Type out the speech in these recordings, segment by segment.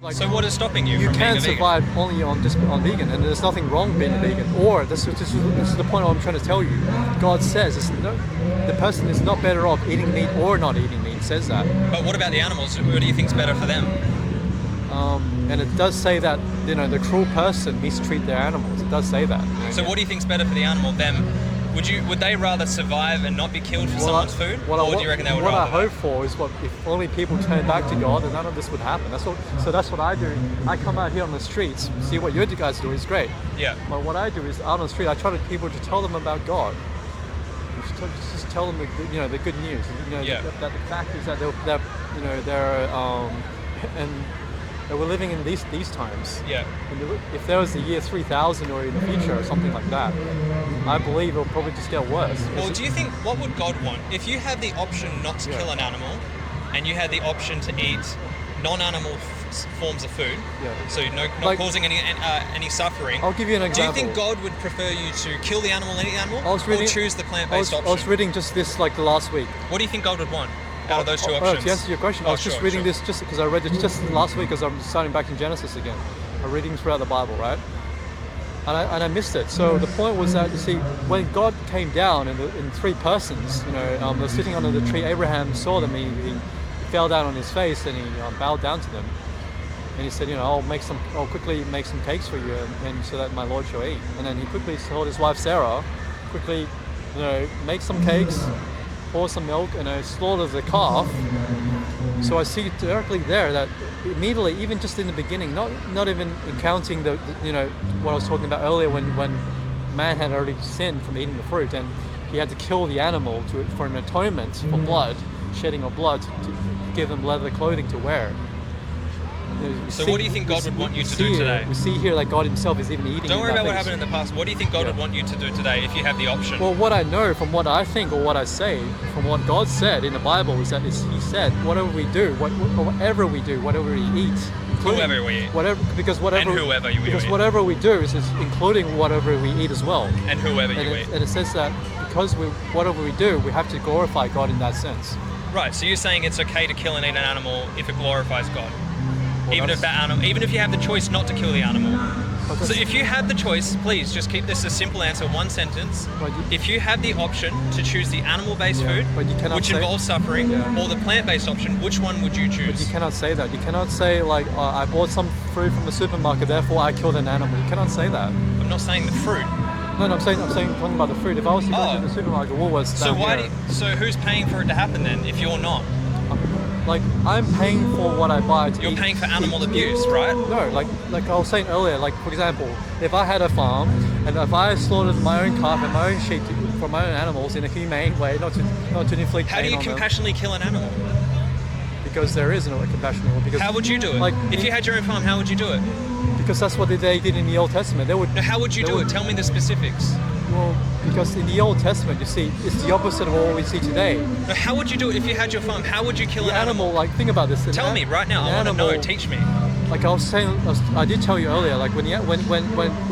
Like, so what is stopping you you from being a can vegan? survive only on vegan, and there's nothing wrong being a vegan. Or this is the point I'm trying to tell you. God says the person is not better off eating meat or not eating meat. It says that. But what about the animals? What do you think's better for them? And it does say that the cruel person mistreat their animals. It does say that. So what do you think's better for the animal? Them? Would they rather survive and not be killed for someone's food, or do you reckon they would rather? What I rather hope for is if only people turn back to God, then none of this would happen. That's what I do. I come out here on the streets, see what you guys do is great. Yeah. But what I do is out on the street, I try to people to tell them about God. Just tell them the good news. Yeah. That the fact is that we're living in these times. Yeah. And if there was the year 3000 or in the future or something like that, I believe it'll probably just get worse. Well, do you think, what would God want? If you had the option not to kill an animal, and you had the option to eat non-animal forms of food, so not causing any suffering, I'll give you an example. Do you think God would prefer you to kill the animal and eat the animal, or choose the plant-based option? I was reading just this the last week. What do you think God would want out of those two options? To answer your question, I was just reading this just because I read it just last week because I'm starting back in Genesis again. I'm reading throughout the Bible, right? And I missed it. So the point was that, you see, when God came down in three persons, they're sitting under the tree, Abraham saw them, he fell down on his face and he bowed down to them. And he said, I'll quickly make some cakes for you and so that my Lord shall eat. And then he quickly told his wife Sarah, make some cakes, pour some milk, and slaughter the calf. So I see directly there that immediately, even just in the beginning, not even counting the what I was talking about earlier when man had already sinned from eating the fruit and he had to kill the animal for an atonement for blood, shedding of blood to give them leather clothing to wear. What do you think God would want you to do today? We see here that God himself is even eating. Don't worry about what happened in the past. What do you think God would want you to do today if you have the option? Well, what I know from what I think or what I say, from what God said in the Bible, is that he said, whatever we do, whatever we eat, whoever we eat. Whatever we do is including whatever we eat as well. And whoever you eat. And it says that because whatever we do, we have to glorify God in that sense. Right, so you're saying it's okay to kill and eat an animal if it glorifies God? Well, even if you have the choice not to kill the animal. So if you had the choice, please just keep this a simple answer, one sentence. If you had the option to choose the animal-based food, which involves suffering, or the plant-based option, which one would you choose? But you cannot say that. You cannot say I bought some fruit from the supermarket, therefore I killed an animal. You cannot say that. I'm not saying the fruit. No, I'm talking about the fruit. If I was to go to the supermarket, Woolworths. So who's paying for it to happen then? If you're not. I'm paying for what I buy to You're eat. paying for animal abuse, right? No, like I was saying earlier, for example, if I had a farm and if I slaughtered my own calf and my own sheep for my own animals in a humane way, not to inflict pain on them. How do you compassionately kill an animal? Because there is no compassion. How would you do it? If you had your own farm, how would you do it? Because that's what they did in the Old Testament. How would you do it? Tell me the specifics. Well, because in the Old Testament, you see, it's the opposite of what we see today. How would you do it if you had your farm? How would you kill an animal? Think about this. Tell me right now. I want to know. Teach me. Like I was saying, I did tell you earlier. When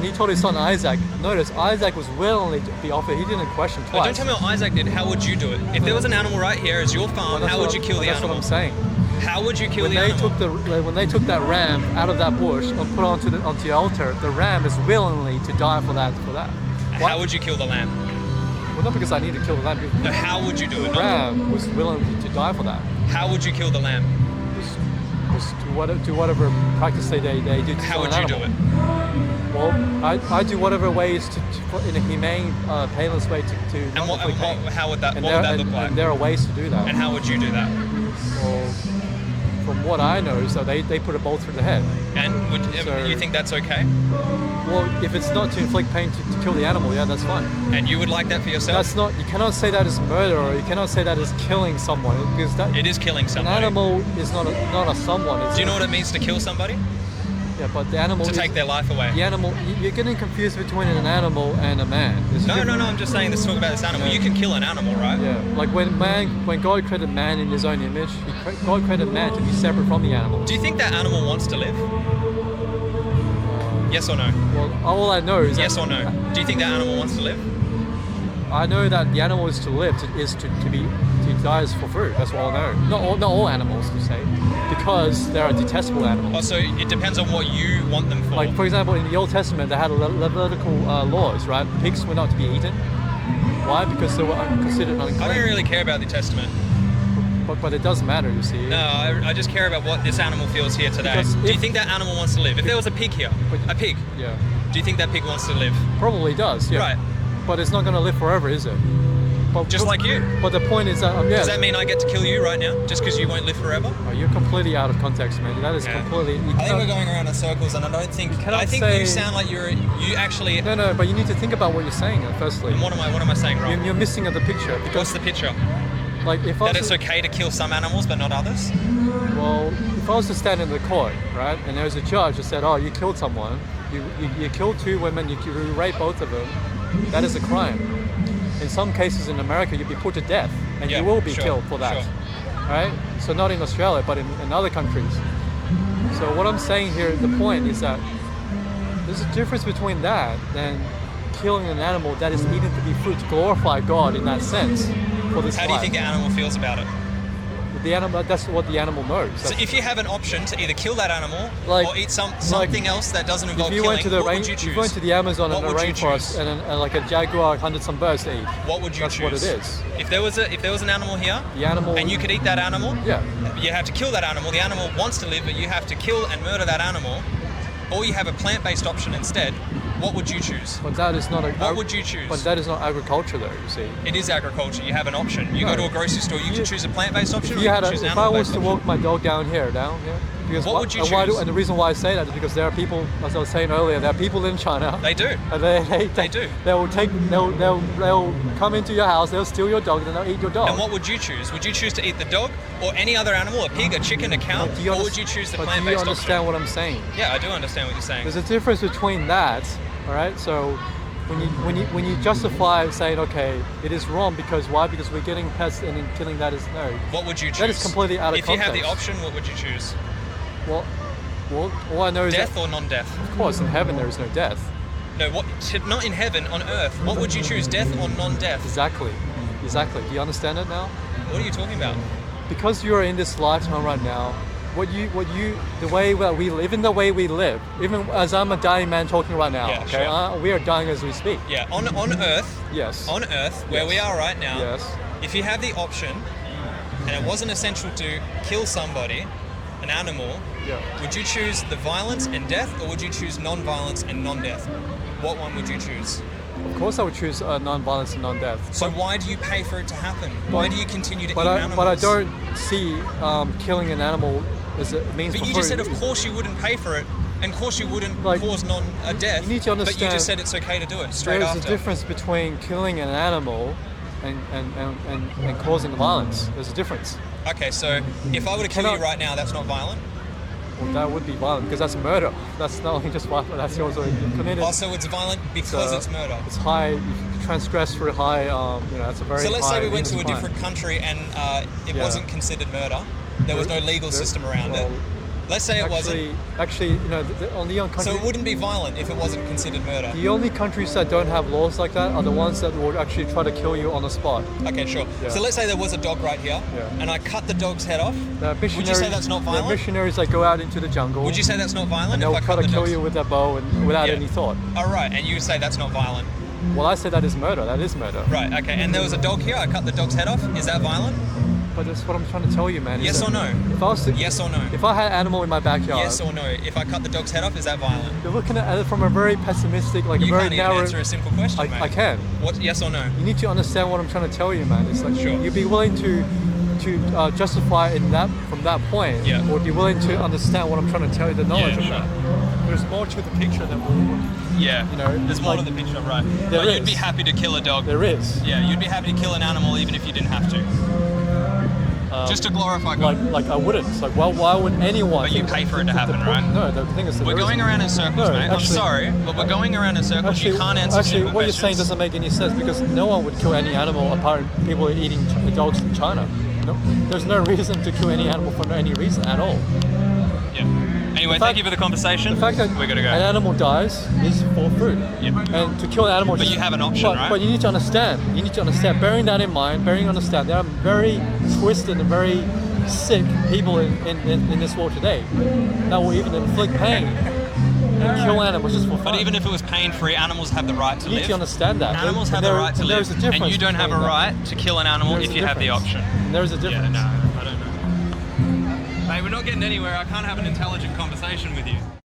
he told his son Isaac, notice Isaac was willingly to be offered. He didn't question twice. Don't tell me what Isaac did. How would you do it? If there was an animal right here as your farm, how would you kill the animal? That's what I'm saying. How would you kill the animal? When they took that ram out of that bush and put it onto the altar, the ram is willingly to die for that. How would you kill the lamb? Well, not because I need to kill the lamb. No, how would you do it? The ram was willing to die for that. How would you kill the lamb? Just do whatever practice they do to How would you do it? Well, I do whatever ways in a humane, painless way to and how would that look like? And there are ways to do that. And how would you do that? Well, from what I know, so they put a bolt through the head. And you think that's okay? Well, if it's not to inflict pain to kill the animal, yeah, that's fine. And you would like that for yourself? That's not. You cannot say that is murder, or you cannot say that is killing someone, because it is killing somebody. An animal is not a someone. Do you know what it means to kill somebody? Yeah, but the animal... To take their life away. The animal... You're getting confused between an animal and a man. No, I'm just saying, let's talk about this animal. Yeah. You can kill an animal, right? Yeah. Like when God created man in his own image, God created man to be separate from the animal. Do you think that animal wants to live? Yes or no? Well, all I know is... Yes or no? Do you think that animal wants to live? I know that the animal is to live, to die for food. That's what I know. Not all animals, to say. because they're a detestable animal. Oh, so it depends on what you want them for. Like, for example, in the Old Testament, they had Levitical laws, right? Pigs were not to be eaten. Why? Because they were considered unclean. I don't really care about the Testament. But it does matter, you see. No, I just care about what this animal feels here today. Do you think that animal wants to live? If there was a pig here, a pig, yeah. Do you think that pig wants to live? Probably does, yeah. Right. But it's not going to live forever, is it? Just like you. But the point is that, yeah. Does that mean I get to kill you right now, just because you won't live forever? Oh, you're completely out of context, man. That is completely... I think we're going around in circles, and I don't think... I think you sound like you actually... No, but you need to think about what you're saying, firstly. And what am I saying wrong? You're missing the picture. What's the picture? Like, if that it's okay to kill some animals, but not others? Well, if I was to stand in the court, right, and there was a judge who said, oh, you killed someone, you killed 2 women, you raped both of them, that is a crime. In some cases in America, you'll be put to death, and you will be killed for that, right? So not in Australia, but in other countries. So what I'm saying here, the point is that there's a difference between that and killing an animal that is eaten to be food, to glorify God in that sense for this How do you think an animal feels about it? The animal, that's what the animal knows. So if you have an option to either kill that animal or eat something else that doesn't involve killing, what would you choose? If you went to the Amazon and the rainforest and like a jaguar hunted some birds to eat, what would you choose? That's what it is. If there was an animal here, and you could eat that animal, you have to kill that animal. The animal wants to live, but you have to kill and murder that animal. Or you have a plant-based option instead. What would you choose? But that is not what would you choose? But that is not agriculture, though. You see, it is agriculture. You have an option. You go to a grocery store. You can choose a plant-based option. If I was to walk my dog down here, because what would you choose? And the reason why I say that is because there are people, as I was saying earlier, there are people in China. They do. And they do. They'll come into your house. They'll steal your dog, and they'll eat your dog. And what would you choose? Would you choose to eat the dog or any other animal, a pig, a chicken, a cow, or would you choose the plant-based option? Do you understand what I'm saying? Yeah, I do understand what you're saying. There's a difference between that. All right, so when you justify saying, okay, it is wrong because why? Because we're getting pets and then killing that is no. What would you choose? That is completely out of context. If you had the option, what would you choose? Well, all I know is death or non-death. Of course, in heaven there is no death. No, not in heaven, on earth. What would you choose, death or non-death? Exactly. Do you understand it now? What are you talking about? Because you are in this lifetime right now. The way that we live, even the way we live, even as I'm a dying man talking right now, we are dying as we speak. Yeah, on Earth. Yes. On Earth, where we are right now. Yes. If you have the option, and it wasn't essential to kill somebody, an animal, would you choose the violence and death, or would you choose non-violence and non-death? What one would you choose? Of course I would choose non-violence and non-death. So why do you pay for it to happen? Why do you continue to eat animals? But I don't see killing an animal as a means for food. But you just said of course you wouldn't pay for it, and of course you wouldn't cause death. You need to understand. But you just said it's okay to do it straight after. There's a difference between killing an animal and causing violence. There's a difference. Okay, so if I were to kill you right now, that's not violent? Well, that would be violent because that's murder. That's not only just violent, that's also committed. Also, it's violent because it's murder. It's high, you transgress through high, it's a very So let's say we went to a different country and it wasn't considered murder. There was no legal system around it. Let's say it wasn't. Actually, on the country. So it wouldn't be violent if it wasn't considered murder. The only countries that don't have laws like that are the ones that would actually try to kill you on the spot. Okay, sure. Yeah. So let's say there was a dog right here, and I cut the dog's head off. Would you say that's not violent? The missionaries that go out into the jungle. Would you say that's not violent? And they'll try to kill you with their bow and without any thought. All right, and you say that's not violent. Well, I say that is murder. That is murder. Right. Okay. And there was a dog here. I cut the dog's head off. Is that violent? But that's what I'm trying to tell you, man. Yes or no? Yes or no? If I had an animal in my backyard. Yes or no? If I cut the dog's head off, is that violent? You're looking at it from a very pessimistic, a very narrow. You can't even answer a simple question, mate. I can. What? Yes or no? You need to understand what I'm trying to tell you, man. It's like sure. You'd be willing to justify it from that point, or be willing to understand what I'm trying to tell you, the knowledge of that. There's more to the picture than there's more to the picture, right? But you'd be happy to kill a dog. There is. Yeah, you'd be happy to kill an animal even if you didn't have to. Just to glorify God. Like I wouldn't. It's like, well, why would anyone? But you pay for it to happen, right? No, the thing is, we're going around in circles, mate. I'm sorry, but we're going around in circles. You can't answer simple what you're saying doesn't make any sense because no one would kill any animal apart from people eating dogs in China. No, there's no reason to kill any animal for any reason at all. Yeah. Anyway, thank you for the conversation. The fact that we're gonna go. An animal dies is for food. Yep. And to kill an animal. But you have an option, right? But you need to understand. Bearing that in mind, there are very twisted and very sick people in this world today that will even inflict pain and kill animals just for fun. But even if it was pain-free, animals have the right to live. You need to understand that. Animals have the right to live, and you don't have a right to kill an animal if you have the option. There's a difference. Yeah, no, I don't know. Mate, we're not getting anywhere. I can't have an intelligent conversation with you.